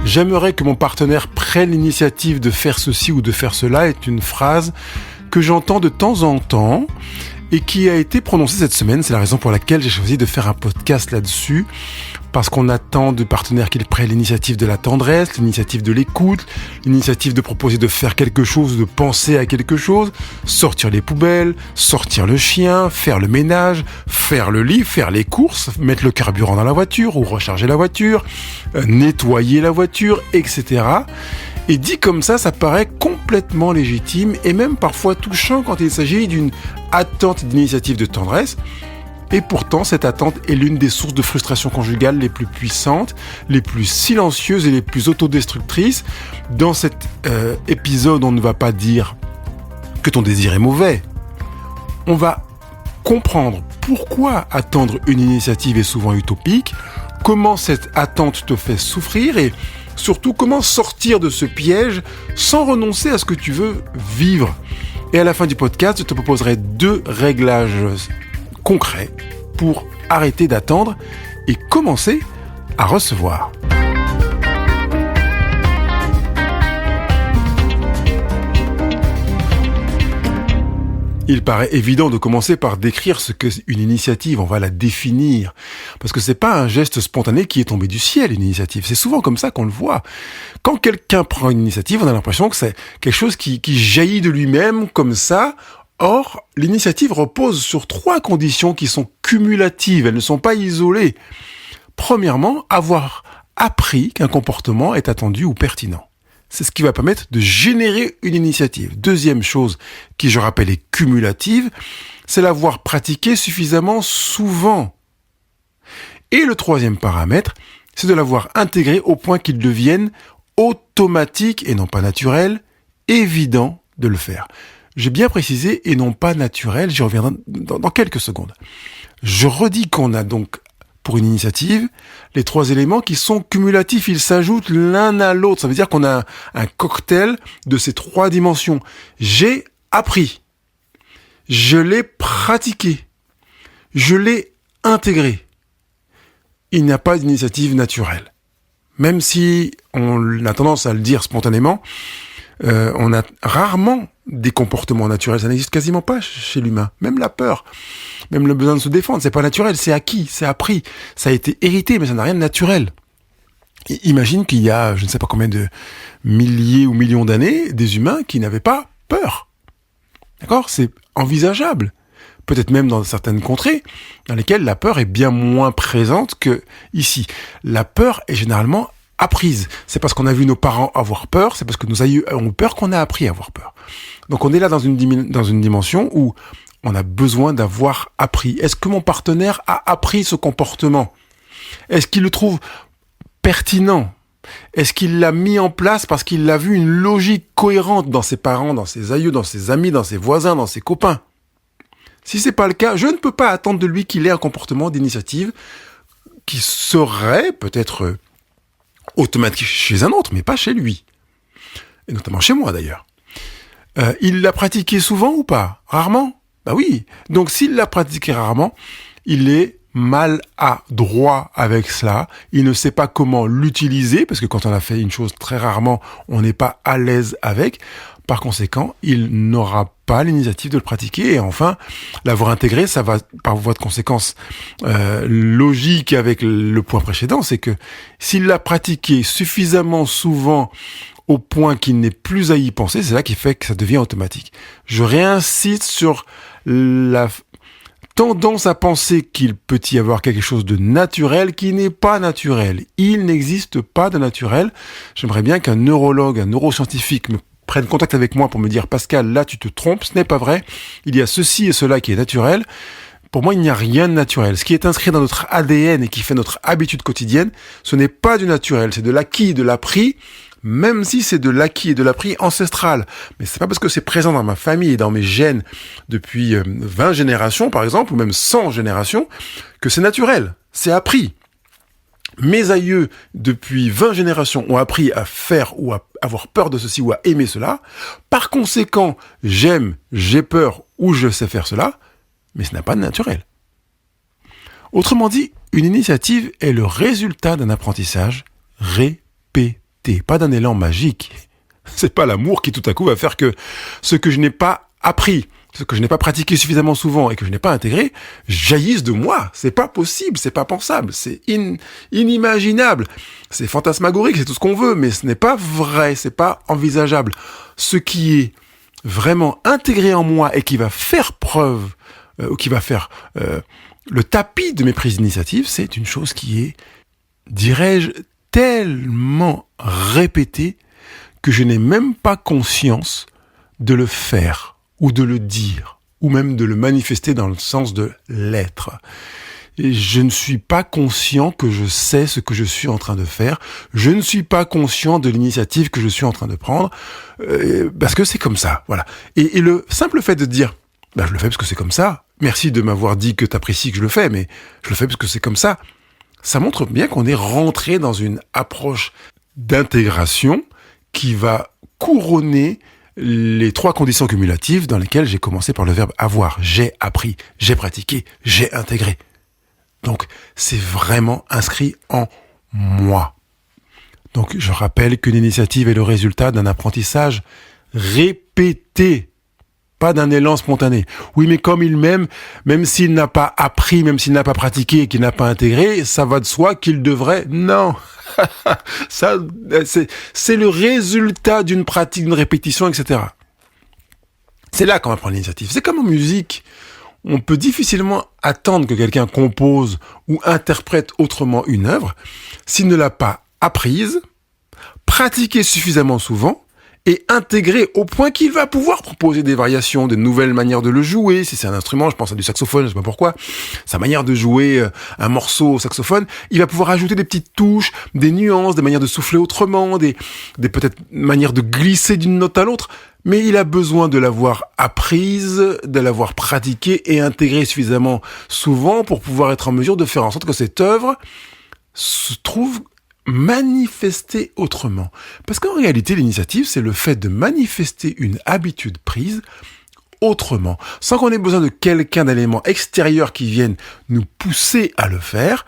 J'aimerais que mon partenaire prenne l'initiative de faire ceci ou de faire cela est une phrase que j'entends de temps en temps et qui a été prononcée cette semaine. C'est la raison pour laquelle j'ai choisi de faire un podcast là-dessus. Parce qu'on attend de partenaires qu'ils prennent l'initiative de la tendresse, l'initiative de l'écoute, l'initiative de proposer de faire quelque chose, de penser à quelque chose, sortir les poubelles, sortir le chien, faire le ménage, faire le lit, faire les courses, mettre le carburant dans la voiture ou recharger la voiture, nettoyer la voiture, etc. Et dit comme ça paraît complètement légitime et même parfois touchant quand il s'agit d'une attente d'initiative de tendresse. Et pourtant, cette attente est l'une des sources de frustration conjugale les plus puissantes, les plus silencieuses et les plus autodestructrices. Dans cet épisode, on ne va pas dire que ton désir est mauvais. On va comprendre pourquoi attendre une initiative est souvent utopique, comment cette attente te fait souffrir et surtout comment sortir de ce piège sans renoncer à ce que tu veux vivre. Et à la fin du podcast, je te proposerai 2 réglages concret pour arrêter d'attendre et commencer à recevoir. Il paraît évident de commencer par décrire ce qu'est une initiative, on va la définir. Parce que c'est pas un geste spontané qui est tombé du ciel, une initiative. C'est souvent comme ça qu'on le voit. Quand quelqu'un prend une initiative, on a l'impression que c'est quelque chose qui jaillit de lui-même, comme ça. Or, l'initiative repose sur 3 conditions qui sont cumulatives, elles ne sont pas isolées. Premièrement, avoir appris qu'un comportement est attendu ou pertinent. C'est ce qui va permettre de générer une initiative. Deuxième chose qui, je rappelle, est cumulative, c'est l'avoir pratiqué suffisamment souvent. Et le 3e paramètre, c'est de l'avoir intégré au point qu'il devienne automatique et non pas naturel, évident de le faire. J'ai bien précisé et non pas naturel, j'y reviendrai dans quelques secondes. Je redis qu'on a donc, pour une initiative, les 3 éléments qui sont cumulatifs, ils s'ajoutent l'un à l'autre. Ça veut dire qu'on a un cocktail de ces 3 dimensions. J'ai appris, je l'ai pratiqué, je l'ai intégré. Il n'y a pas d'initiative naturelle. Même si on a tendance à le dire spontanément, on a rarement des comportements naturels, ça n'existe quasiment pas chez l'humain. Même la peur, même le besoin de se défendre, c'est pas naturel, c'est acquis, c'est appris, ça a été hérité, mais ça n'a rien de naturel. Et imagine qu'il y a, je ne sais pas combien de milliers ou millions d'années, des humains qui n'avaient pas peur. D'accord ? C'est envisageable. Peut-être même dans certaines contrées dans lesquelles la peur est bien moins présente que ici. La peur est généralement apprise. C'est parce qu'on a vu nos parents avoir peur, c'est parce que nos aïeux ont peur qu'on a appris à avoir peur. Donc on est là dans une dimension où on a besoin d'avoir appris. Est-ce que mon partenaire a appris ce comportement ? Est-ce qu'il le trouve pertinent ? Est-ce qu'il l'a mis en place parce qu'il a vu une logique cohérente dans ses parents, dans ses aïeux, dans ses amis, dans ses voisins, dans ses copains ? Si c'est pas le cas, je ne peux pas attendre de lui qu'il ait un comportement d'initiative qui serait peut-être automatique chez un autre, mais pas chez lui. Et notamment chez moi d'ailleurs. Il l'a pratiqué souvent ou pas ? Rarement ? Bah oui. Donc s'il l'a pratiqué rarement, il est maladroit avec cela. Il ne sait pas comment l'utiliser, parce que quand on a fait une chose très rarement, on n'est pas à l'aise avec. Par conséquent, il n'aura pas l'initiative de le pratiquer. Et enfin, l'avoir intégré, ça va, par voie de conséquence logique avec le point précédent, c'est que s'il l'a pratiqué suffisamment souvent au point qu'il n'est plus à y penser, c'est là qui fait que ça devient automatique. Je réinsiste sur la tendance à penser qu'il peut y avoir quelque chose de naturel qui n'est pas naturel. Il n'existe pas de naturel. J'aimerais bien qu'un neurologue, un neuroscientifique me prenne contact avec moi pour me dire « Pascal, là tu te trompes, ce n'est pas vrai. Il y a ceci et cela qui est naturel. » Pour moi, il n'y a rien de naturel. Ce qui est inscrit dans notre ADN et qui fait notre habitude quotidienne, ce n'est pas du naturel, c'est de l'acquis, de l'appris, même si c'est de l'acquis et de l'appris ancestral. Mais c'est pas parce que c'est présent dans ma famille et dans mes gènes depuis 20 générations, par exemple, ou même 100 générations, que c'est naturel. C'est appris. Mes aïeux, depuis 20 générations, ont appris à faire ou à avoir peur de ceci ou à aimer cela. Par conséquent, j'aime, j'ai peur ou je sais faire cela, mais ce n'est pas de naturel. Autrement dit, une initiative est le résultat d'un apprentissage répété. répété, pas d'un élan magique. C'est pas l'amour qui tout à coup va faire que ce que je n'ai pas appris, ce que je n'ai pas pratiqué suffisamment souvent et que je n'ai pas intégré, jaillisse de moi. C'est pas possible, c'est pas pensable, c'est inimaginable. C'est fantasmagorique, c'est tout ce qu'on veut, mais ce n'est pas vrai, c'est pas envisageable. Ce qui est vraiment intégré en moi et qui va faire preuve, ou qui va faire le tapis de mes prises d'initiative, c'est une chose qui est, dirais-je, tellement répétée que je n'ai même pas conscience de le faire, ou de le dire, ou même de le manifester dans le sens de l'être. Et je ne suis pas conscient que je sais ce que je suis en train de faire. Je ne suis pas conscient de l'initiative que je suis en train de prendre, parce que c'est comme ça, voilà. Et le simple fait de dire, je le fais parce que c'est comme ça, merci de m'avoir dit que t'apprécies que je le fais, mais je le fais parce que c'est comme ça, ça montre bien qu'on est rentré dans une approche d'intégration qui va couronner les 3 conditions cumulatives dans lesquelles j'ai commencé par le verbe avoir. J'ai appris, j'ai pratiqué, j'ai intégré. Donc, c'est vraiment inscrit en moi. Donc, je rappelle qu'une initiative est le résultat d'un apprentissage répété, pas d'un élan spontané. Oui, mais comme il m'aime, même s'il n'a pas appris, même s'il n'a pas pratiqué et qu'il n'a pas intégré, ça va de soi qu'il devrait... Non. Ça, c'est le résultat d'une pratique, d'une répétition, etc. C'est là qu'on va prendre l'initiative. C'est comme en musique. On peut difficilement attendre que quelqu'un compose ou interprète autrement une œuvre s'il ne l'a pas apprise, pratiquée suffisamment souvent et intégrée au point qu'il va pouvoir proposer des variations, de nouvelles manières de le jouer. Si c'est un instrument, je pense à du saxophone, je sais pas pourquoi, sa manière de jouer un morceau au saxophone, il va pouvoir ajouter des petites touches, des nuances, des manières de souffler autrement, des peut-être manières de glisser d'une note à l'autre, mais il a besoin de l'avoir apprise, de l'avoir pratiquée et intégrée suffisamment souvent pour pouvoir être en mesure de faire en sorte que cette œuvre se trouve manifester autrement. Parce qu'en réalité, l'initiative, c'est le fait de manifester une habitude prise autrement, sans qu'on ait besoin de quelqu'un d'élément extérieur qui vienne nous pousser à le faire.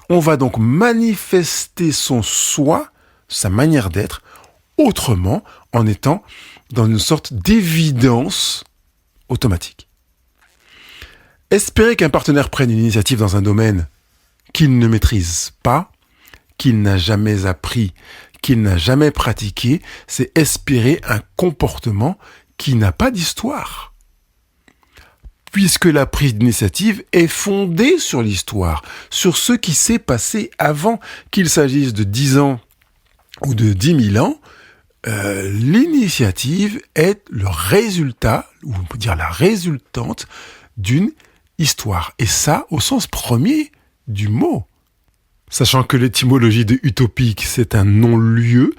On va donc manifester son soi, sa manière d'être, autrement, en étant dans une sorte d'évidence automatique. Espérer qu'un partenaire prenne une initiative dans un domaine qu'il ne maîtrise pas, qu'il n'a jamais appris, qu'il n'a jamais pratiqué, c'est espérer un comportement qui n'a pas d'histoire. Puisque la prise d'initiative est fondée sur l'histoire, sur ce qui s'est passé avant, qu'il s'agisse de 10 ans ou de 10 000 ans, l'initiative est le résultat, ou on peut dire la résultante, d'une histoire. Et ça, au sens premier du mot. Sachant que l'étymologie de utopique, c'est un non-lieu,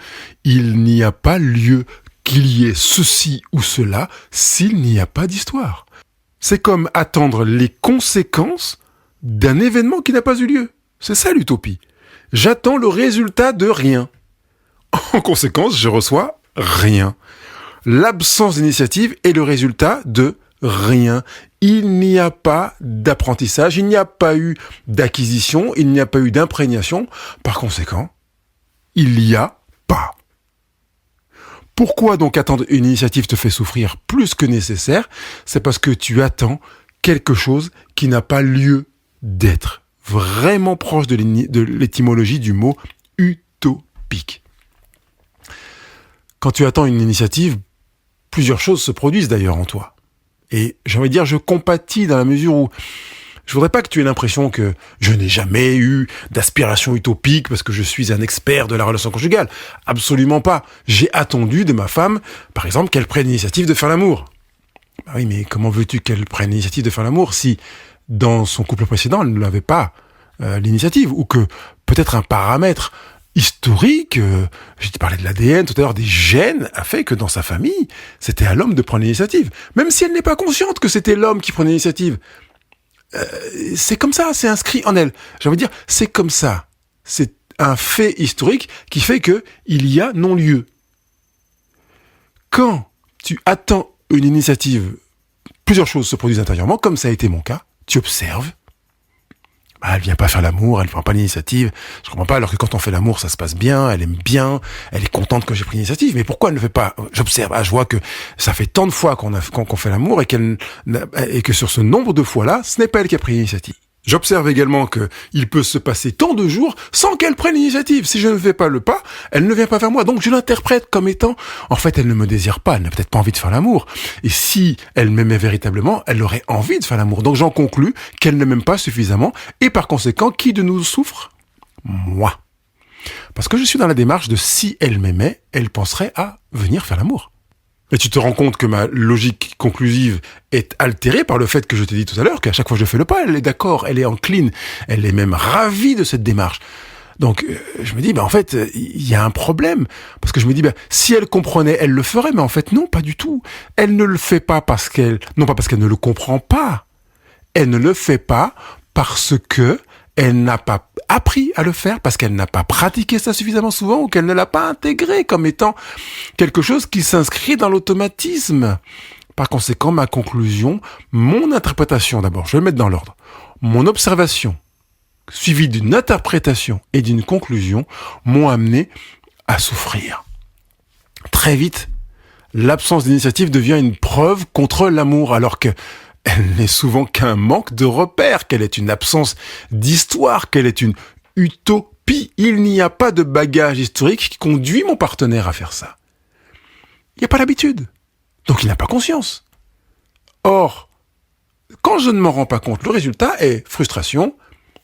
il n'y a pas lieu qu'il y ait ceci ou cela s'il n'y a pas d'histoire. C'est comme attendre les conséquences d'un événement qui n'a pas eu lieu. C'est ça l'utopie. J'attends le résultat de rien. En conséquence, je reçois rien. L'absence d'initiative est le résultat de rien. Il n'y a pas d'apprentissage, il n'y a pas eu d'acquisition, il n'y a pas eu d'imprégnation. Par conséquent, il n'y a pas. Pourquoi donc attendre une initiative te fait souffrir plus que nécessaire ? C'est parce que tu attends quelque chose qui n'a pas lieu d'être. Vraiment proche de l'étymologie du mot utopique. Quand tu attends une initiative, plusieurs choses se produisent d'ailleurs en toi. Et j'ai envie de dire, je compatis dans la mesure où je voudrais pas que tu aies l'impression que je n'ai jamais eu d'aspiration utopique parce que je suis un expert de la relation conjugale. Absolument pas. J'ai attendu de ma femme, par exemple, qu'elle prenne l'initiative de faire l'amour. Bah oui, mais comment veux-tu qu'elle prenne l'initiative de faire l'amour si, dans son couple précédent, elle ne l'avait pas l'initiative, ou que peut-être un paramètre historique, j'ai parlé de l'ADN tout à l'heure, des gènes, a fait que dans sa famille, c'était à l'homme de prendre l'initiative. Même si elle n'est pas consciente que c'était l'homme qui prenait l'initiative. C'est comme ça, c'est inscrit en elle. J'ai envie de dire, c'est comme ça. C'est un fait historique qui fait que il y a non-lieu. Quand tu attends une initiative, plusieurs choses se produisent intérieurement, comme ça a été mon cas. Tu observes. Elle vient pas faire l'amour, elle prend pas l'initiative. Je comprends pas, alors que quand on fait l'amour, ça se passe bien, elle aime bien, elle est contente que j'ai pris l'initiative. Mais pourquoi elle ne le fait pas? J'observe, je vois que ça fait tant de fois qu'on fait l'amour et que sur ce nombre de fois-là, ce n'est pas elle qui a pris l'initiative. J'observe également que il peut se passer tant de jours sans qu'elle prenne l'initiative. Si je ne fais pas le pas, elle ne vient pas vers moi. Donc je l'interprète comme étant, en fait, elle ne me désire pas, elle n'a peut-être pas envie de faire l'amour. Et si elle m'aimait véritablement, elle aurait envie de faire l'amour. Donc j'en conclus qu'elle ne m'aime pas suffisamment. Et par conséquent, qui de nous souffre? Moi. Parce que je suis dans la démarche de si elle m'aimait, elle penserait à venir faire l'amour. Et tu te rends compte que ma logique conclusive est altérée par le fait que je t'ai dit tout à l'heure qu'à chaque fois que je fais le pas, elle est d'accord, elle est encline, elle est même ravie de cette démarche. Donc je me dis, en fait, il y a un problème. Parce que je me dis, si elle comprenait, elle le ferait, mais en fait, non, pas du tout. Elle ne le fait pas non pas parce qu'elle ne le comprend pas. Elle ne le fait pas parce que elle n'a pas appris à le faire, parce qu'elle n'a pas pratiqué ça suffisamment souvent ou qu'elle ne l'a pas intégré comme étant quelque chose qui s'inscrit dans l'automatisme. Par conséquent, ma conclusion, mon interprétation d'abord, je vais le mettre dans l'ordre. Mon observation, suivie d'une interprétation et d'une conclusion, m'ont amené à souffrir. Très vite, l'absence d'initiative devient une preuve contre l'amour, alors que elle n'est souvent qu'un manque de repères, qu'elle est une absence d'histoire, qu'elle est une utopie. Il n'y a pas de bagage historique qui conduit mon partenaire à faire ça. Il n'y a pas l'habitude. Donc il n'a pas conscience. Or, quand je ne m'en rends pas compte, le résultat est frustration,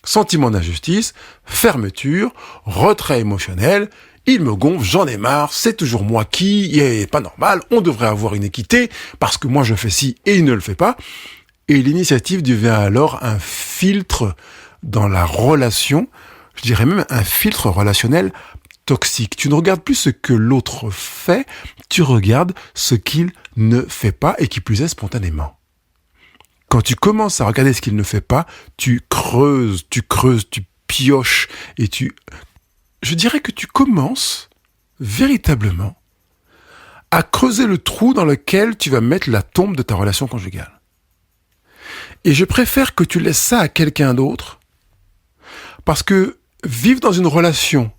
sentiment d'injustice, fermeture, retrait émotionnel. Il me gonfle, j'en ai marre, c'est toujours moi qui est pas normal, on devrait avoir une équité, parce que moi je fais ci et il ne le fait pas. Et l'initiative devient alors un filtre dans la relation, je dirais même un filtre relationnel toxique. Tu ne regardes plus ce que l'autre fait, tu regardes ce qu'il ne fait pas et qui plus est spontanément. Quand tu commences à regarder ce qu'il ne fait pas, tu creuses, tu pioches et je dirais que tu commences véritablement à creuser le trou dans lequel tu vas mettre la tombe de ta relation conjugale. Et je préfère que tu laisses ça à quelqu'un d'autre, parce que vivre dans une relation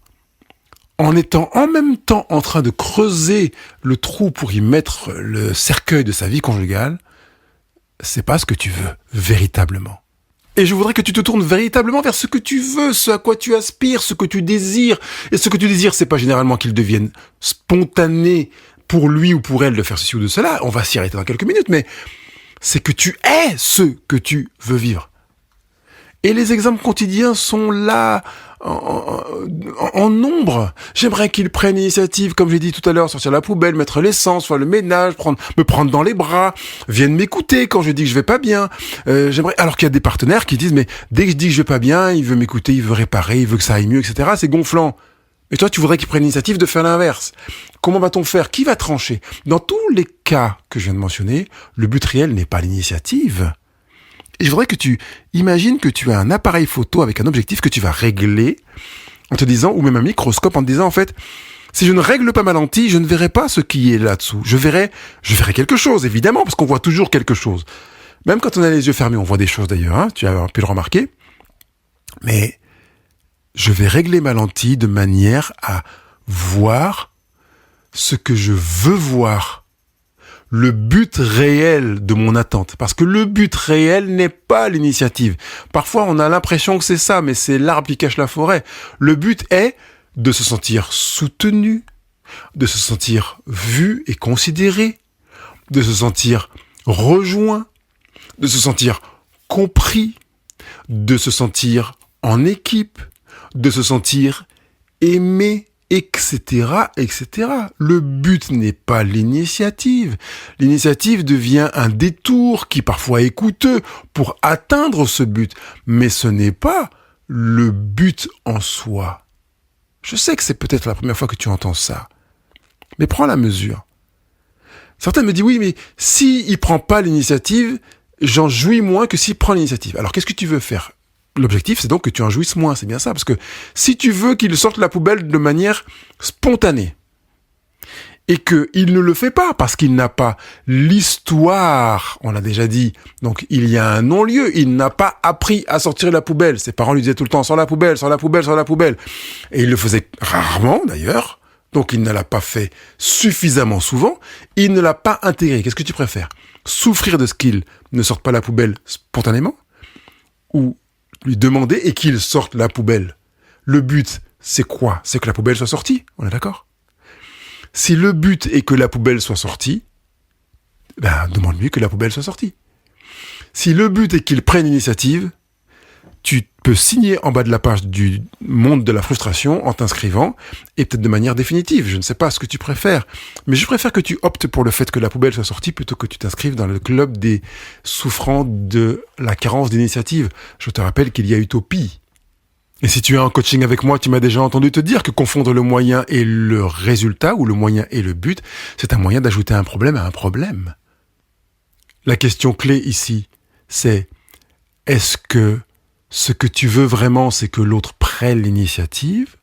en étant en même temps en train de creuser le trou pour y mettre le cercueil de sa vie conjugale, c'est pas ce que tu veux véritablement. Et je voudrais que tu te tournes véritablement vers ce que tu veux, ce à quoi tu aspires, ce que tu désires. Et ce que tu désires, c'est pas généralement qu'il devienne spontané pour lui ou pour elle de faire ceci ou de cela. On va s'y arrêter dans quelques minutes, mais c'est que tu es ce que tu veux vivre. Et les exemples quotidiens sont là en nombre. J'aimerais qu'ils prennent l'initiative, comme j'ai dit tout à l'heure, sortir la poubelle, mettre l'essence, faire le ménage, me prendre dans les bras, viennent m'écouter quand je dis que je vais pas bien. Alors qu'il y a des partenaires qui disent, mais dès que je dis que je vais pas bien, il veut m'écouter, il veut réparer, il veut que ça aille mieux, etc. C'est gonflant. Et toi, tu voudrais qu'ils prennent l'initiative de faire l'inverse. Comment va-t-on faire? Qui va trancher? Dans tous les cas que je viens de mentionner, le but réel n'est pas l'initiative. Et je voudrais que tu imagines que tu as un appareil photo avec un objectif que tu vas régler en te disant, ou même un microscope en te disant, en fait, si je ne règle pas ma lentille, je ne verrai pas ce qui est là-dessous. Je verrai quelque chose, évidemment, parce qu'on voit toujours quelque chose. Même quand on a les yeux fermés, on voit des choses d'ailleurs, hein, tu as pu le remarquer. Mais je vais régler ma lentille de manière à voir ce que je veux voir. Le but réel de mon attente. Parce que le but réel n'est pas l'initiative. Parfois, on a l'impression que c'est ça, mais c'est l'arbre qui cache la forêt. Le but est de se sentir soutenu, de se sentir vu et considéré, de se sentir rejoint, de se sentir compris, de se sentir en équipe, de se sentir aimé, etc., etc. Le but n'est pas l'initiative. L'initiative devient un détour qui parfois est coûteux pour atteindre ce but. Mais ce n'est pas le but en soi. Je sais que c'est peut-être la première fois que tu entends ça. Mais prends la mesure. Certains me disent, oui, mais s'il prend pas l'initiative, j'en jouis moins que s'il prend l'initiative. Alors qu'est-ce que tu veux faire ? L'objectif, c'est donc que tu en jouisses moins, c'est bien ça. Parce que si tu veux qu'il sorte la poubelle de manière spontanée, et qu'il ne le fait pas parce qu'il n'a pas l'histoire, on l'a déjà dit, donc il y a un non-lieu, il n'a pas appris à sortir la poubelle. Ses parents lui disaient tout le temps, sors la poubelle, sors la poubelle, sors la poubelle. Et il le faisait rarement d'ailleurs, donc il ne l'a pas fait suffisamment souvent, il ne l'a pas intégré. Qu'est-ce que tu préfères ? Souffrir de ce qu'il ne sorte pas la poubelle spontanément, ou lui demander et qu'il sorte la poubelle ? Le but, c'est quoi ? C'est que la poubelle soit sortie, on est d'accord ? Si le but est que la poubelle soit sortie, demande-lui que la poubelle soit sortie. Si le but est qu'il prenne l'initiative, tu peux signer en bas de la page du monde de la frustration en t'inscrivant, et peut-être de manière définitive. Je ne sais pas ce que tu préfères, mais je préfère que tu optes pour le fait que la poubelle soit sortie plutôt que tu t'inscrives dans le club des souffrants de la carence d'initiative. Je te rappelle qu'il y a utopie. Et si tu es en coaching avec moi, tu m'as déjà entendu te dire que confondre le moyen et le résultat, ou le moyen et le but, c'est un moyen d'ajouter un problème à un problème. La question clé ici, c'est est-ce que ce que tu veux vraiment, c'est que l'autre prenne l'initiative,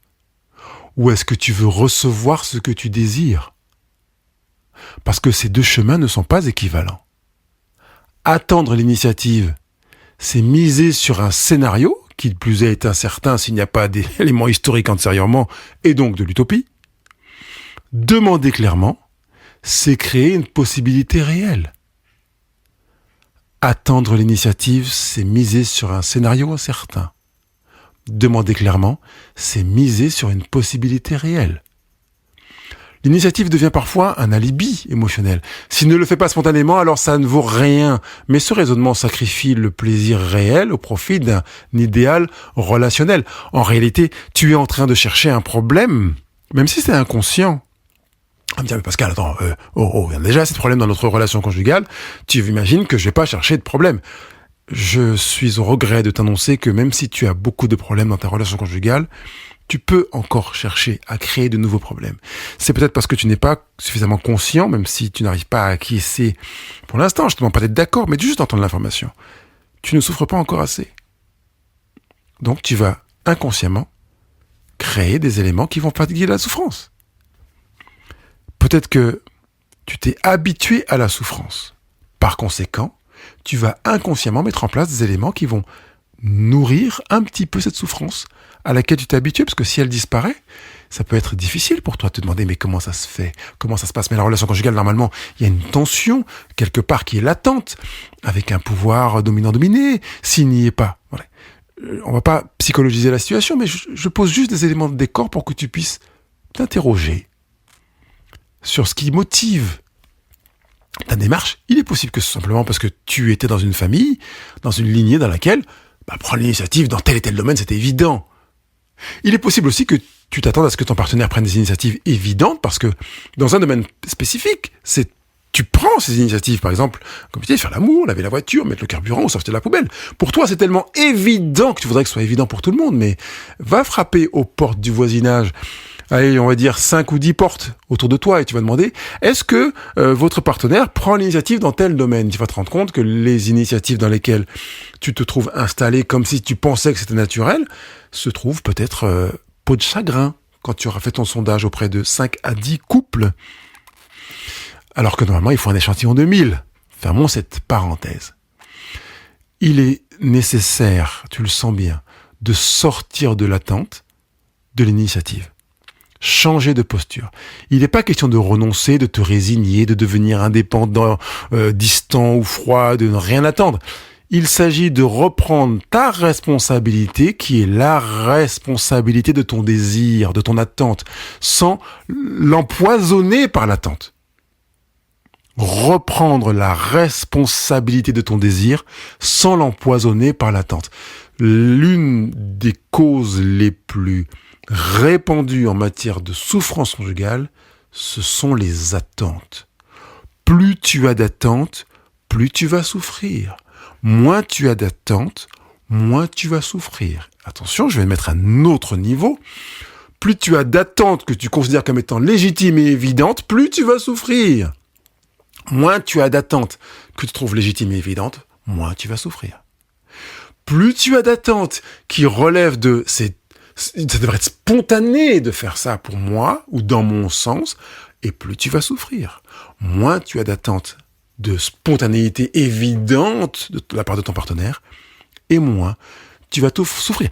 ou est-ce que tu veux recevoir ce que tu désires ? Parce que ces deux chemins ne sont pas équivalents. Attendre l'initiative, c'est miser sur un scénario, qui de plus est incertain s'il n'y a pas d'éléments historiques antérieurement, et donc de l'utopie. Demander clairement, c'est créer une possibilité réelle. Attendre l'initiative, c'est miser sur un scénario incertain. Demander clairement, c'est miser sur une possibilité réelle. L'initiative devient parfois un alibi émotionnel. S'il ne le fait pas spontanément, alors ça ne vaut rien. Mais ce raisonnement sacrifie le plaisir réel au profit d'un idéal relationnel. En réalité, tu es en train de chercher un problème, même si c'est inconscient. On me dit, mais Pascal, attends, il y a déjà assez de problèmes dans notre relation conjugale. Tu imagines que je vais pas chercher de problème. Je suis au regret de t'annoncer que même si tu as beaucoup de problèmes dans ta relation conjugale, tu peux encore chercher à créer de nouveaux problèmes. C'est peut-être parce que tu n'es pas suffisamment conscient, même si tu n'arrives pas à acquiescer. Pour l'instant, je ne te demande pas d'être d'accord, mais juste d'entendre l'information. Tu ne souffres pas encore assez. Donc, tu vas inconsciemment créer des éléments qui vont fatiguer la souffrance. Peut-être que tu t'es habitué à la souffrance. Par conséquent, tu vas inconsciemment mettre en place des éléments qui vont nourrir un petit peu cette souffrance à laquelle tu t'es habitué, parce que si elle disparaît, ça peut être difficile pour toi de te demander mais comment ça se fait, comment ça se passe. Mais la relation conjugale, normalement, il y a une tension quelque part qui est latente, avec un pouvoir dominant-dominé, s'il n'y est pas. Voilà. On va pas psychologiser la situation, mais je pose juste des éléments de décor pour que tu puisses t'interroger sur ce qui motive ta démarche. Il est possible que ce soit simplement parce que tu étais dans une famille, dans une lignée dans laquelle prendre l'initiative dans tel et tel domaine, c'était évident. Il est possible aussi que tu t'attendes à ce que ton partenaire prenne des initiatives évidentes, parce que dans un domaine spécifique, tu prends ces initiatives, par exemple, comme tu dis, faire l'amour, laver la voiture, mettre le carburant ou sortir de la poubelle. Pour toi, c'est tellement évident que tu voudrais que ce soit évident pour tout le monde, mais va frapper aux portes du voisinage. Allez, on va dire 5 ou 10 portes autour de toi et tu vas demander, est-ce que votre partenaire prend l'initiative dans tel domaine ? Tu vas te rendre compte que les initiatives dans lesquelles tu te trouves installé comme si tu pensais que c'était naturel, se trouvent peut-être peau de chagrin quand tu auras fait ton sondage auprès de 5 à 10 couples. Alors que normalement, il faut un échantillon de 1000. Fermons cette parenthèse. Il est nécessaire, tu le sens bien, de sortir de l'attente de l'initiative. Changer de posture. Il n'est pas question de renoncer, de te résigner, de devenir indépendant, distant ou froid, de ne rien attendre. Il s'agit de reprendre ta responsabilité, qui est la responsabilité de ton désir, de ton attente, sans l'empoisonner par l'attente. Reprendre la responsabilité de ton désir sans l'empoisonner par l'attente. L'une des causes les plus répandues en matière de souffrance conjugale, ce sont les attentes. Plus tu as d'attentes, plus tu vas souffrir. Moins tu as d'attentes, moins tu vas souffrir. Attention, je vais mettre un autre niveau. Plus tu as d'attentes que tu considères comme étant légitimes et évidentes, plus tu vas souffrir. Moins tu as d'attentes que tu trouves légitimes et évidentes, moins tu vas souffrir. Plus tu as d'attentes qui relèvent de Ça devrait être spontané de faire ça pour moi, ou dans mon sens, et plus tu vas souffrir. Moins tu as d'attente de spontanéité évidente de la part de ton partenaire, et moins tu vas tout souffrir.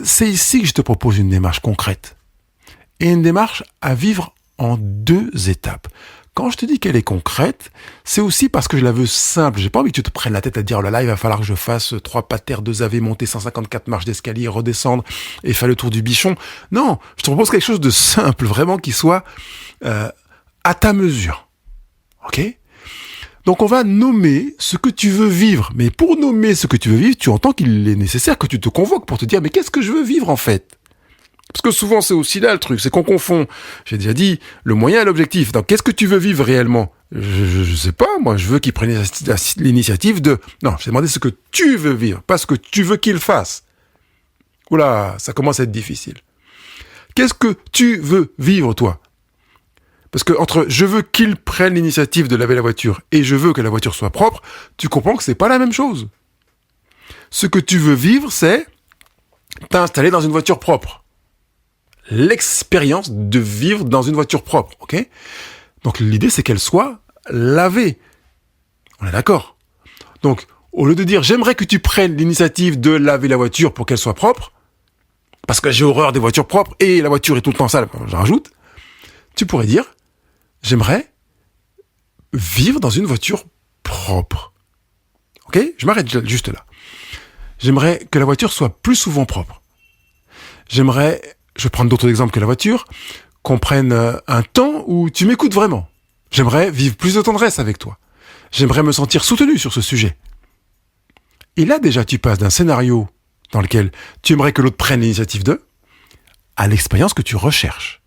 C'est ici que je te propose une démarche concrète. Et une démarche à vivre en 2 étapes. Quand je te dis qu'elle est concrète, c'est aussi parce que je la veux simple. J'ai pas envie que tu te prennes la tête à dire, oh là là, il va falloir que je fasse 3 patères, 2 AV, monter 154 marches d'escalier, redescendre et faire le tour du bichon. Non, je te propose quelque chose de simple, vraiment qui soit à ta mesure. Ok ? Donc on va nommer ce que tu veux vivre. Mais pour nommer ce que tu veux vivre, tu entends qu'il est nécessaire que tu te convoques pour te dire, mais qu'est-ce que je veux vivre en fait ? Parce que souvent, c'est aussi là le truc, c'est qu'on confond, j'ai déjà dit, le moyen et l'objectif. Donc, qu'est-ce que tu veux vivre réellement ? Je sais pas, moi, je veux qu'il prenne l'initiative de... Non, je t'ai demandé ce que tu veux vivre, pas ce que tu veux qu'il fasse. Oula, ça commence à être difficile. Qu'est-ce que tu veux vivre, toi ? Parce que entre je veux qu'il prenne l'initiative de laver la voiture et je veux que la voiture soit propre, tu comprends que c'est pas la même chose. Ce que tu veux vivre, c'est t'installer dans une voiture propre. L'expérience de vivre dans une voiture propre, ok ? Donc l'idée, c'est qu'elle soit lavée. On est d'accord ? Donc, au lieu de dire, j'aimerais que tu prennes l'initiative de laver la voiture pour qu'elle soit propre, parce que j'ai horreur des voitures propres et la voiture est tout le temps sale, j'en rajoute, tu pourrais dire, j'aimerais vivre dans une voiture propre. Ok ? Je m'arrête juste là. J'aimerais que la voiture soit plus souvent propre. J'aimerais... Je vais prendre d'autres exemples que la voiture, qu'on prenne un temps où tu m'écoutes vraiment. J'aimerais vivre plus de tendresse avec toi. J'aimerais me sentir soutenu sur ce sujet. Et là, déjà, tu passes d'un scénario dans lequel tu aimerais que l'autre prenne l'initiative de, à l'expérience que tu recherches.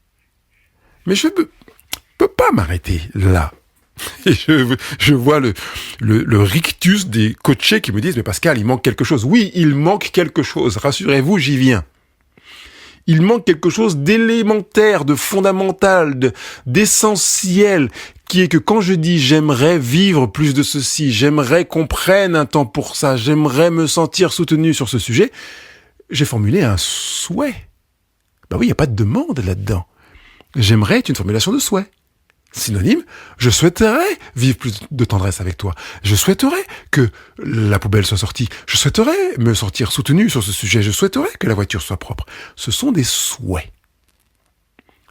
Mais je peux pas m'arrêter là. Et je vois le rictus des coachés qui me disent, mais Pascal, il manque quelque chose. Oui, il manque quelque chose. Rassurez-vous, j'y viens. Il manque quelque chose d'élémentaire, de fondamental, d'essentiel, qui est que quand je dis j'aimerais vivre plus de ceci, j'aimerais qu'on prenne un temps pour ça, j'aimerais me sentir soutenu sur ce sujet, j'ai formulé un souhait. Ben oui, il n'y a pas de demande là-dedans. J'aimerais est une formulation de souhait. Synonyme, je souhaiterais vivre plus de tendresse avec toi. Je souhaiterais que la poubelle soit sortie. Je souhaiterais me sentir soutenu sur ce sujet. Je souhaiterais que la voiture soit propre. Ce sont des souhaits.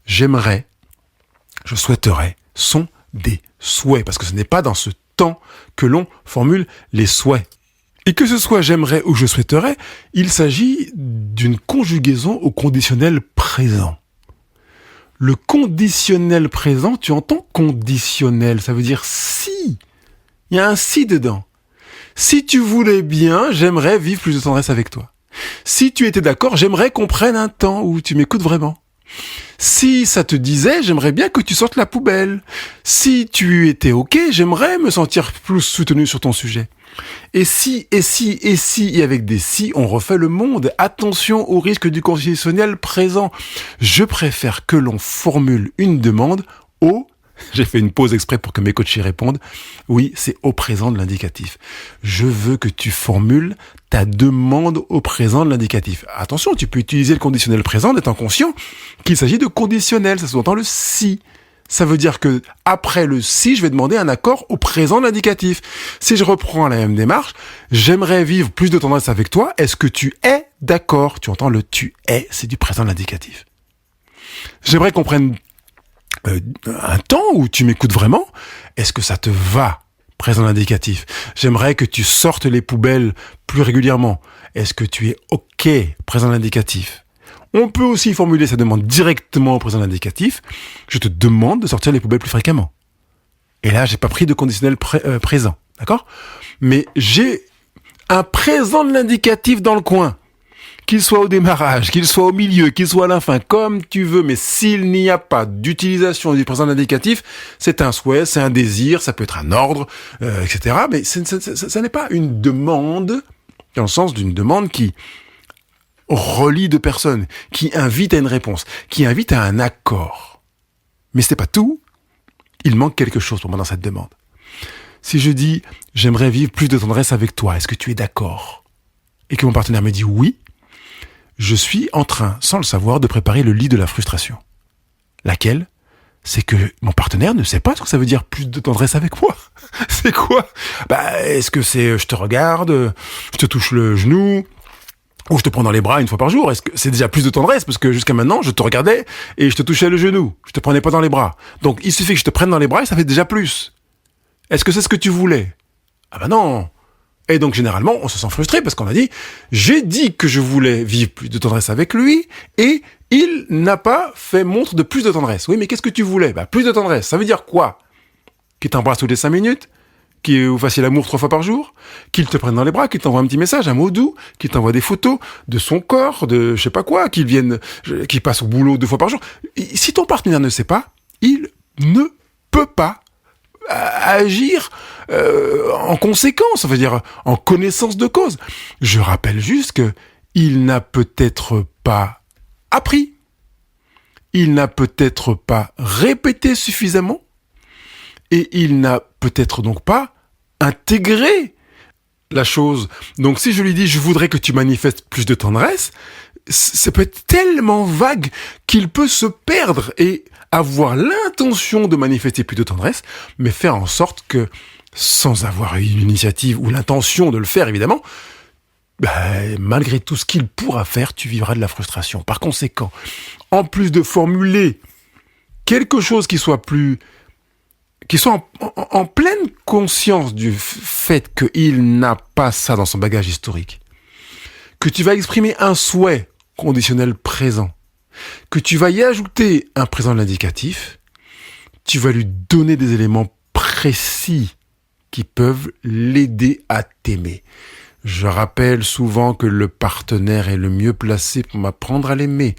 J'aimerais, je souhaiterais, sont des souhaits. Parce que ce n'est pas dans ce temps que l'on formule les souhaits. Et que ce soit j'aimerais ou je souhaiterais, il s'agit d'une conjugaison au conditionnel présent. Le conditionnel présent, tu entends conditionnel, ça veut dire si. Il y a un si dedans. Si tu voulais bien, j'aimerais vivre plus de tendresse avec toi. Si tu étais d'accord, j'aimerais qu'on prenne un temps où tu m'écoutes vraiment. Si ça te disait, j'aimerais bien que tu sortes la poubelle. Si tu étais ok, j'aimerais me sentir plus soutenu sur ton sujet. Et si, et avec des si, on refait le monde. Attention au risque du conditionnel présent. Je préfère que l'on formule une demande au... J'ai fait une pause exprès pour que mes coachs y répondent. Oui, c'est au présent de l'indicatif. Je veux que tu formules ta demande au présent de l'indicatif. Attention, tu peux utiliser le conditionnel présent en étant conscient qu'il s'agit de conditionnel. Ça sous-entend le si. Ça veut dire que après le si, je vais demander un accord au présent de l'indicatif. Si je reprends la même démarche, j'aimerais vivre plus de tendresse avec toi. Est-ce que tu es d'accord ? Tu entends le tu es, c'est du présent de l'indicatif. J'aimerais qu'on prenne un temps où tu m'écoutes vraiment. Est-ce que ça te va ? Présent indicatif. J'aimerais que tu sortes les poubelles plus régulièrement. Est-ce que tu es OK ? Présent indicatif. On peut aussi formuler sa demande directement au présent indicatif. Je te demande de sortir les poubelles plus fréquemment. Et là, j'ai pas pris de conditionnel présent. D'accord ? Mais j'ai un présent de l'indicatif dans le coin. Qu'il soit au démarrage, qu'il soit au milieu, qu'il soit à la fin, comme tu veux. Mais s'il n'y a pas d'utilisation du présent indicatif, c'est un souhait, c'est un désir, ça peut être un ordre, etc. Mais ça n'est pas une demande, dans le sens d'une demande qui relie deux personnes, qui invite à une réponse, qui invite à un accord. Mais ce n'est pas tout. Il manque quelque chose pour moi dans cette demande. Si je dis « j'aimerais vivre plus de tendresse avec toi », est-ce que tu es d'accord ? Et que mon partenaire me dit « oui », je suis en train, sans le savoir, de préparer le lit de la frustration. Laquelle ? C'est que mon partenaire ne sait pas ce que ça veut dire plus de tendresse avec moi. C'est quoi ? Est-ce que c'est je te regarde, je te touche le genou, ou je te prends dans les bras une fois par jour ? Est-ce que c'est déjà plus de tendresse ? Parce que jusqu'à maintenant, je te regardais et je te touchais le genou. Je te prenais pas dans les bras. Donc il suffit que je te prenne dans les bras et ça fait déjà plus. Est-ce que c'est ce que tu voulais ? Non. Et donc, généralement, on se sent frustré parce qu'on a dit, j'ai dit que je voulais vivre plus de tendresse avec lui et il n'a pas fait montre de plus de tendresse. Oui, mais qu'est-ce que tu voulais ? Plus de tendresse. Ça veut dire quoi ? Qu'il t'embrasse toutes les 5 minutes ? Qu'il vous fasse l'amour 3 fois par jour ? Qu'il te prenne dans les bras ? Qu'il t'envoie un petit message, un mot doux ? Qu'il t'envoie des photos de son corps, de je sais pas quoi ? Qu'il passe au boulot 2 fois par jour ? Si ton partenaire ne sait pas, il ne peut pas agir en conséquence, on va dire en connaissance de cause. Je rappelle juste que il n'a peut-être pas appris, il n'a peut-être pas répété suffisamment, et il n'a peut-être donc pas intégré la chose. Donc si je lui dis je voudrais que tu manifestes plus de tendresse, ça peut être tellement vague qu'il peut se perdre et avoir l'intention de manifester plus de tendresse, mais faire en sorte que, sans avoir eu l'initiative ou l'intention de le faire évidemment, malgré tout ce qu'il pourra faire, tu vivras de la frustration. Par conséquent, en plus de formuler quelque chose qui soit en pleine conscience du fait qu'il n'a pas ça dans son bagage historique, que tu vas exprimer un souhait conditionnel présent, que tu vas y ajouter un présent de l'indicatif, tu vas lui donner des éléments précis qui peuvent l'aider à t'aimer. Je rappelle souvent que le partenaire est le mieux placé pour m'apprendre à l'aimer.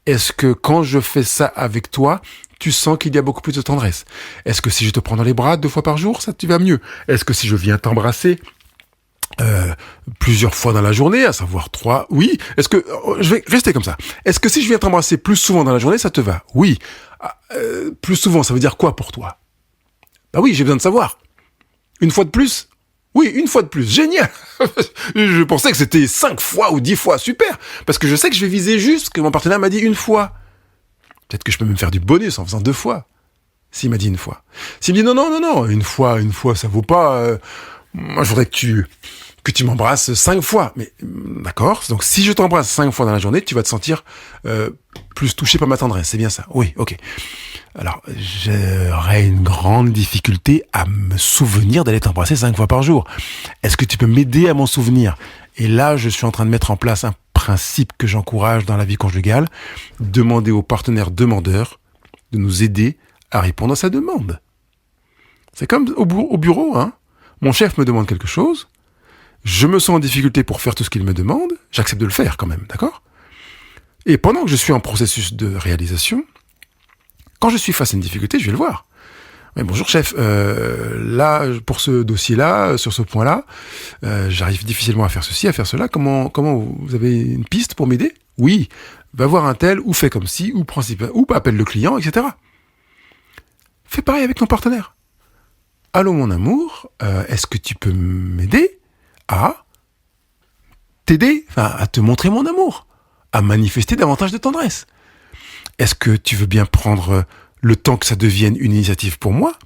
Est-ce que quand je fais ça avec toi, tu sens qu'il y a beaucoup plus de tendresse ? Est-ce que si je te prends dans les bras 2 fois par jour, ça te va mieux ? Est-ce que si je viens t'embrasser plusieurs fois dans la journée, à savoir 3, oui. Est-ce que, je vais rester comme ça. Est-ce que si je viens t'embrasser plus souvent dans la journée, ça te va ? Oui. Plus souvent, ça veut dire quoi pour toi ? Oui, j'ai besoin de savoir. Une fois de plus ? Oui, une fois de plus. Génial. Je pensais que c'était 5 fois ou 10 fois. Super. Parce que je sais que je vais viser juste ce que mon partenaire m'a dit une fois. Peut-être que je peux même faire du bonus en faisant 2 fois. S'il m'a dit une fois. S'il me dit non, une fois, ça vaut pas, moi, je voudrais que tu m'embrasses 5 fois. Mais, d'accord. Donc, si je t'embrasse 5 fois dans la journée, tu vas te sentir, plus touché par ma tendresse. C'est bien ça. Oui, ok. Alors, j'aurais une grande difficulté à me souvenir d'aller t'embrasser 5 fois par jour. Est-ce que tu peux m'aider à m'en souvenir ? Et là, je suis en train de mettre en place un principe que j'encourage dans la vie conjugale. Demander au partenaire demandeur de nous aider à répondre à sa demande. C'est comme au bureau, hein. Mon chef me demande quelque chose. Je me sens en difficulté pour faire tout ce qu'il me demande. J'accepte de le faire quand même, d'accord ? Et pendant que je suis en processus de réalisation, quand je suis face à une difficulté, je vais le voir. Mais bonjour chef, là, pour ce dossier-là, sur ce point-là, j'arrive difficilement à faire ceci, à faire cela. Comment vous avez une piste pour m'aider ? Oui, va voir un tel, ou fais comme ci, ou appelle le client, etc. Fais pareil avec ton partenaire. Allô mon amour, est-ce que tu peux m'aider à t'aider, à te montrer mon amour, à manifester davantage de tendresse ? Est-ce que tu veux bien prendre le temps que ça devienne une initiative pour moi ?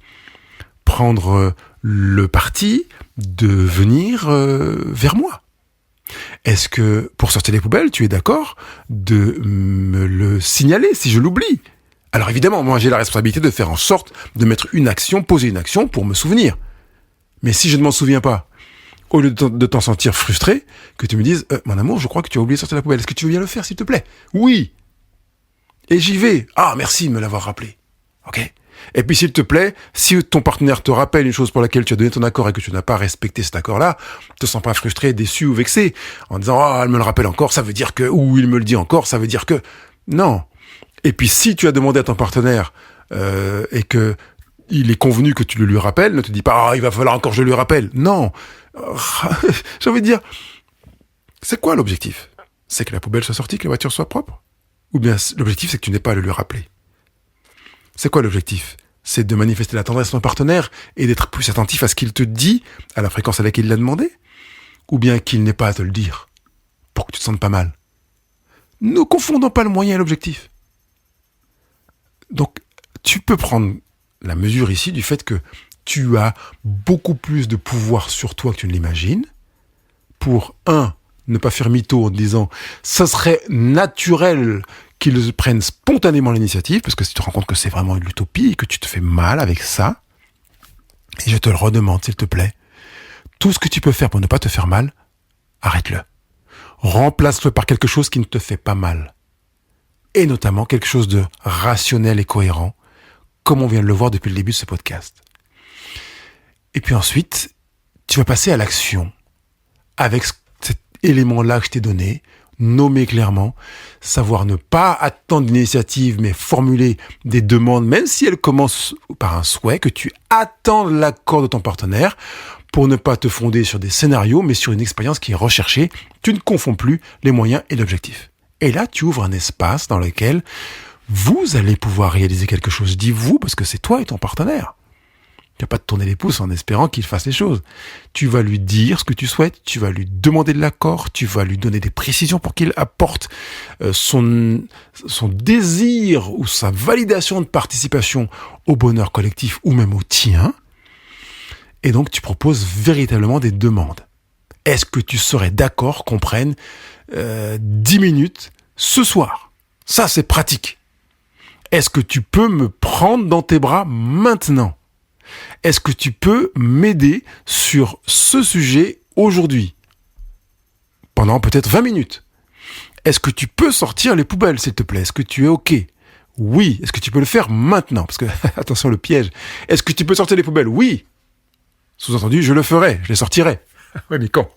Prendre le parti de venir vers moi ? Est-ce que, pour sortir les poubelles, tu es d'accord de me le signaler si je l'oublie ? Alors évidemment, moi j'ai la responsabilité de faire en sorte de mettre une action, poser une action pour me souvenir. Mais si je ne m'en souviens pas, au lieu de t'en sentir frustré, que tu me dises « Mon amour, je crois que tu as oublié de sortir la poubelle. Est-ce que tu veux bien le faire, s'il te plaît ?» Oui. Et j'y vais. Ah, merci de me l'avoir rappelé. Ok. Et puis, s'il te plaît, si ton partenaire te rappelle une chose pour laquelle tu as donné ton accord et que tu n'as pas respecté cet accord-là, te sens pas frustré, déçu ou vexé, en disant « Ah, elle me le rappelle encore, ça veut dire que... » ou « Il me le dit encore, ça veut dire que... » Non. Et puis, si tu as demandé à ton partenaire et que il est convenu que tu le lui rappelles, ne te dis pas « Ah, il va falloir encore que je lui rappelle. » Non. J'ai envie de dire, c'est quoi l'objectif ? C'est que la poubelle soit sortie, que la voiture soit propre ? Ou bien l'objectif, c'est que tu n'aies pas à le lui rappeler ? C'est quoi l'objectif ? C'est de manifester la tendresse à ton partenaire et d'être plus attentif à ce qu'il te dit, à la fréquence à laquelle il l'a demandé ? Ou bien qu'il n'ait pas à te le dire, pour que tu te sentes pas mal ? Ne confondons pas le moyen et l'objectif. Donc, tu peux prendre la mesure ici du fait que tu as beaucoup plus de pouvoir sur toi que tu ne l'imagines. Pour ne pas faire mytho en disant ça serait naturel qu'ils prennent spontanément l'initiative, parce que si tu te rends compte que c'est vraiment une utopie et que tu te fais mal avec ça, et je te le redemande s'il te plaît, tout ce que tu peux faire pour ne pas te faire mal, arrête-le. Remplace-le par quelque chose qui ne te fait pas mal. Et notamment quelque chose de rationnel et cohérent, comme on vient de le voir depuis le début de ce podcast. Et puis ensuite, tu vas passer à l'action avec cet élément-là que je t'ai donné, nommer clairement, savoir ne pas attendre d'initiative, mais formuler des demandes, même si elles commencent par un souhait, que tu attends l'accord de ton partenaire pour ne pas te fonder sur des scénarios, mais sur une expérience qui est recherchée. Tu ne confonds plus les moyens et l'objectif. Et là, tu ouvres un espace dans lequel vous allez pouvoir réaliser quelque chose. Dis vous, parce que c'est toi et ton partenaire. Tu vas pas te tourner les pouces en espérant qu'il fasse les choses. Tu vas lui dire ce que tu souhaites, tu vas lui demander de l'accord, tu vas lui donner des précisions pour qu'il apporte son désir ou sa validation de participation au bonheur collectif ou même au tien. Et donc, tu proposes véritablement des demandes. Est-ce que tu serais d'accord qu'on prenne 10 minutes ce soir? Ça, c'est pratique. Est-ce que tu peux me prendre dans tes bras maintenant? Est-ce que tu peux m'aider sur ce sujet aujourd'hui? Pendant peut-être 20 minutes. Est-ce que tu peux sortir les poubelles, s'il te plaît? Est-ce que tu es OK? Oui. Est-ce que tu peux le faire maintenant? Parce que, attention, le piège. Est-ce que tu peux sortir les poubelles? Oui. Sous-entendu, je le ferai, je les sortirai. Oui, mais quand?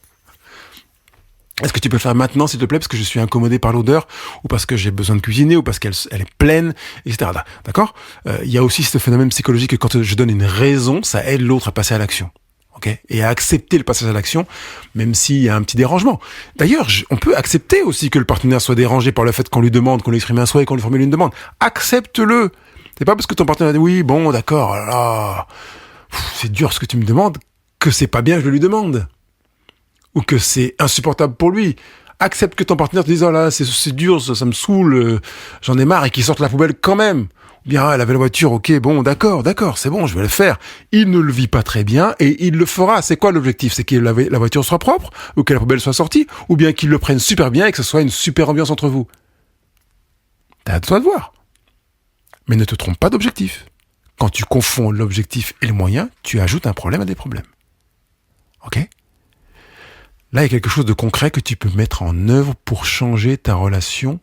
Est-ce que tu peux le faire maintenant, s'il te plaît, parce que je suis incommodé par l'odeur, ou parce que j'ai besoin de cuisiner, ou parce qu'elle est pleine, etc. D'accord? Il y a aussi ce phénomène psychologique que quand je donne une raison, ça aide l'autre à passer à l'action. Okay? Et à accepter le passage à l'action, même s'il y a un petit dérangement. D'ailleurs, on peut accepter aussi que le partenaire soit dérangé par le fait qu'on lui demande, qu'on lui exprime un souhait, qu'on lui formule une demande. Accepte-le. C'est pas parce que ton partenaire dit oui, bon, d'accord, oh là là, c'est dur ce que tu me demandes, que c'est pas bien que je lui demande. Ou que c'est insupportable pour lui. Accepte que ton partenaire te dise « Oh là, c'est dur, ça me saoule, j'en ai marre » et qu'il sorte la poubelle quand même. Ou bien, elle avait la voiture, ok, bon, d'accord, c'est bon, je vais le faire. Il ne le vit pas très bien et il le fera. C'est quoi l'objectif? C'est que la voiture soit propre, ou que la poubelle soit sortie, ou bien qu'il le prenne super bien et que ce soit une super ambiance entre vous. T'as à toi de voir. Mais ne te trompe pas d'objectif. Quand tu confonds l'objectif et le moyen, tu ajoutes un problème à des problèmes. Ok? Là, il y a quelque chose de concret que tu peux mettre en œuvre pour changer ta relation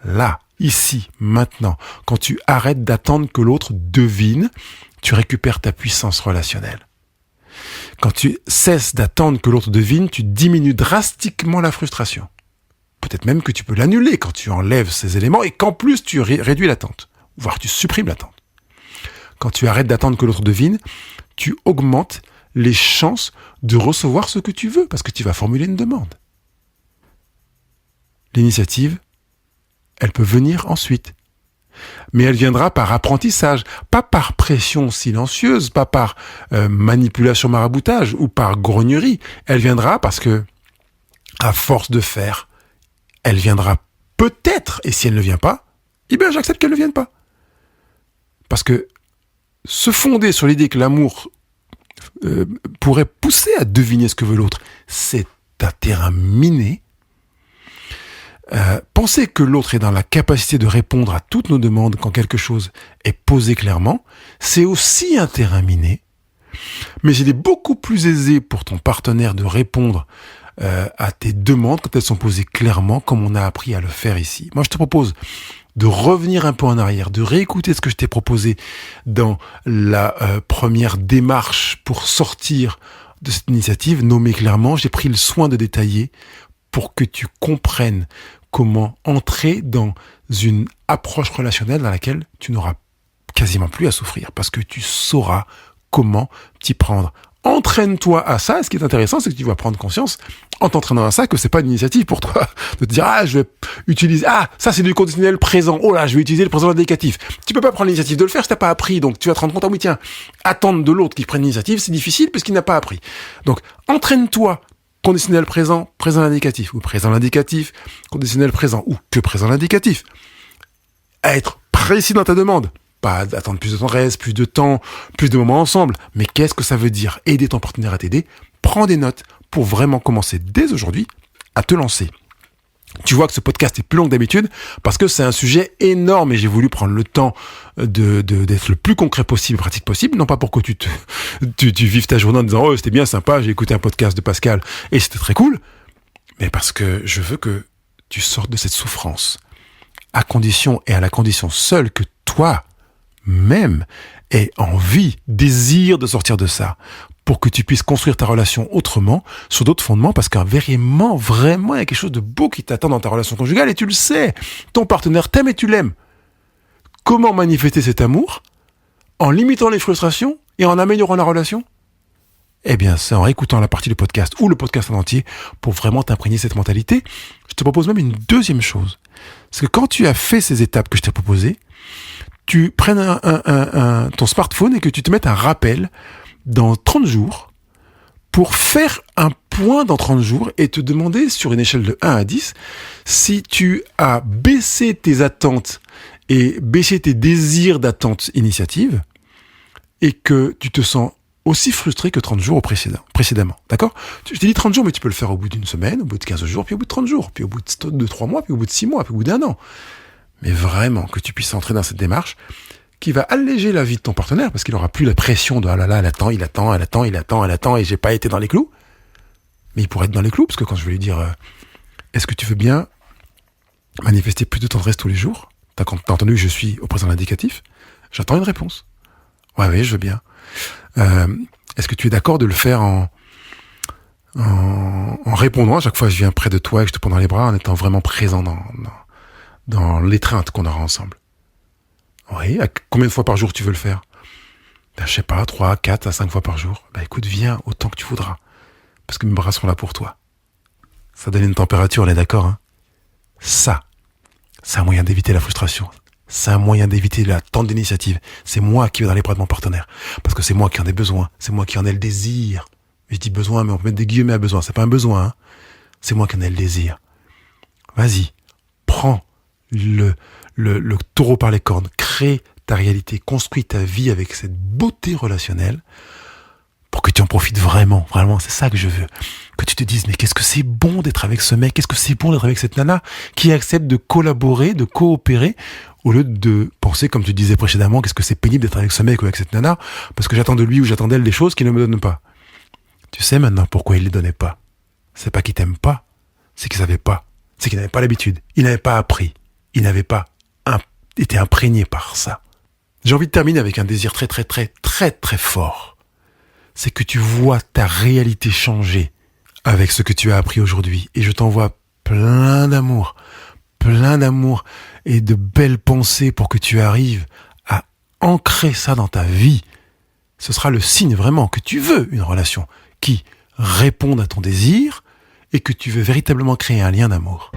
là, ici, maintenant. Quand tu arrêtes d'attendre que l'autre devine, tu récupères ta puissance relationnelle. Quand tu cesses d'attendre que l'autre devine, tu diminues drastiquement la frustration. Peut-être même que tu peux l'annuler quand tu enlèves ces éléments et qu'en plus tu réduis l'attente, voire tu supprimes l'attente. Quand tu arrêtes d'attendre que l'autre devine, tu augmentes les chances de recevoir ce que tu veux, parce que tu vas formuler une demande. L'initiative, elle peut venir ensuite. Mais elle viendra par apprentissage, pas par pression silencieuse, pas par manipulation maraboutage ou par grognerie. Elle viendra parce que, à force de faire, elle viendra peut-être, et si elle ne vient pas, eh bien j'accepte qu'elle ne vienne pas. Parce que se fonder sur l'idée que l'amour pourrait pousser à deviner ce que veut l'autre, c'est un terrain miné. Penser que l'autre est dans la capacité de répondre à toutes nos demandes quand quelque chose est posé clairement, c'est aussi un terrain miné. Mais il est beaucoup plus aisé pour ton partenaire de répondre à tes demandes quand elles sont posées clairement, comme on a appris à le faire ici. Moi, je te propose de revenir un peu en arrière, de réécouter ce que je t'ai proposé dans la première démarche pour sortir de cette initiative, nommée clairement. J'ai pris le soin de détailler pour que tu comprennes comment entrer dans une approche relationnelle dans laquelle tu n'auras quasiment plus à souffrir, parce que tu sauras comment t'y prendre. Entraîne-toi à ça. Et ce qui est intéressant, c'est que tu vas prendre conscience, en t'entraînant à ça, que c'est pas une initiative pour toi de te dire je vais utiliser ça c'est du conditionnel présent. Oh là, je vais utiliser le présent indicatif. Tu peux pas prendre l'initiative de le faire si t'as pas appris. Donc tu vas te rendre compte, oui tiens, attendre de l'autre qu'il prenne l'initiative, c'est difficile parce qu'il n'a pas appris. Donc entraîne-toi conditionnel présent, présent l'indicatif, ou présent l'indicatif, conditionnel présent, ou que présent l'indicatif. À être précis dans ta demande. Pas attendre plus de temps reste, plus de temps, plus de moments ensemble. Mais qu'est-ce que ça veut dire? Aider ton partenaire à t'aider. Prends des notes pour vraiment commencer dès aujourd'hui à te lancer. Tu vois que ce podcast est plus long que d'habitude parce que c'est un sujet énorme et j'ai voulu prendre le temps d'être le plus concret possible, pratique possible, non pas pour que tu vives ta journée en disant oh c'était bien sympa, j'ai écouté un podcast de Pascal et c'était très cool, mais parce que je veux que tu sortes de cette souffrance à condition et à la condition seule que toi même aie envie, désir de sortir de ça pour que tu puisses construire ta relation autrement, sur d'autres fondements, parce qu'un vraiment, il y a quelque chose de beau qui t'attend dans ta relation conjugale, et tu le sais. Ton partenaire t'aime et tu l'aimes. Comment manifester cet amour? En limitant les frustrations et en améliorant la relation? Eh bien, c'est en réécoutant la partie du podcast ou le podcast en entier pour vraiment t'imprégner cette mentalité. Je te propose même une deuxième chose. C'est que quand tu as fait ces étapes que je t'ai proposées, tu prennes ton smartphone et que tu te mettes un rappel dans 30 jours pour faire un point dans 30 jours et te demander sur une échelle de 1 à 10 si tu as baissé tes attentes et baissé tes désirs d'attente initiative et que tu te sens aussi frustré que 30 jours précédemment. D'accord? Je t'ai dit 30 jours, mais tu peux le faire au bout d'une semaine, au bout de 15 jours, puis au bout de 30 jours, puis au bout de 3 mois, puis au bout de 6 mois, puis au bout d'1 an. Mais vraiment, que tu puisses entrer dans cette démarche qui va alléger la vie de ton partenaire parce qu'il aura plus la pression de ah là là, il attend et j'ai pas été dans les clous. Mais il pourrait être dans les clous parce que quand je vais lui dire est-ce que tu veux bien manifester plus de tendresse tous les jours? T'as entendu que je suis au présent indicatif? J'attends une réponse. Ouais, oui, je veux bien. Est-ce que tu es d'accord de le faire en répondant à chaque fois que je viens près de toi et que je te prends dans les bras en étant vraiment présent dans l'étreinte qu'on aura ensemble? Oui, combien de fois par jour tu veux le faire? Je sais pas, 3, 4 à 5 fois par jour. Écoute, viens autant que tu voudras. Parce que mes bras sont là pour toi. Ça donne une température, on est d'accord, hein? Ça, c'est un moyen d'éviter la frustration. C'est un moyen d'éviter l'attente d'initiative. C'est moi qui vais dans les bras de mon partenaire. Parce que c'est moi qui en ai besoin. C'est moi qui en ai le désir. Je dis besoin, mais on peut mettre des guillemets à besoin. C'est pas un besoin, hein? C'est moi qui en ai le désir. Vas-y, prends le taureau par les cornes, crée ta réalité, construis ta vie avec cette beauté relationnelle pour que tu en profites vraiment, c'est ça que je veux. Que tu te dises, mais qu'est-ce que c'est bon d'être avec ce mec, qu'est-ce que c'est bon d'être avec cette nana qui accepte de collaborer, de coopérer, au lieu de penser, comme tu disais précédemment, qu'est-ce que c'est pénible d'être avec ce mec ou avec cette nana, parce que j'attends de lui ou j'attends d'elle des choses qu'il ne me donne pas. Tu sais maintenant pourquoi il les donnait pas. C'est pas qu'il t'aime pas, c'est qu'il savait pas, c'est qu'il n'avait pas l'habitude, il n'avait pas appris, il n'avait pas été imprégné par ça. J'ai envie de terminer avec un désir très très très très très fort. C'est que tu vois ta réalité changer avec ce que tu as appris aujourd'hui. Et je t'envoie plein d'amour et de belles pensées pour que tu arrives à ancrer ça dans ta vie. Ce sera le signe vraiment que tu veux une relation qui réponde à ton désir et que tu veux véritablement créer un lien d'amour.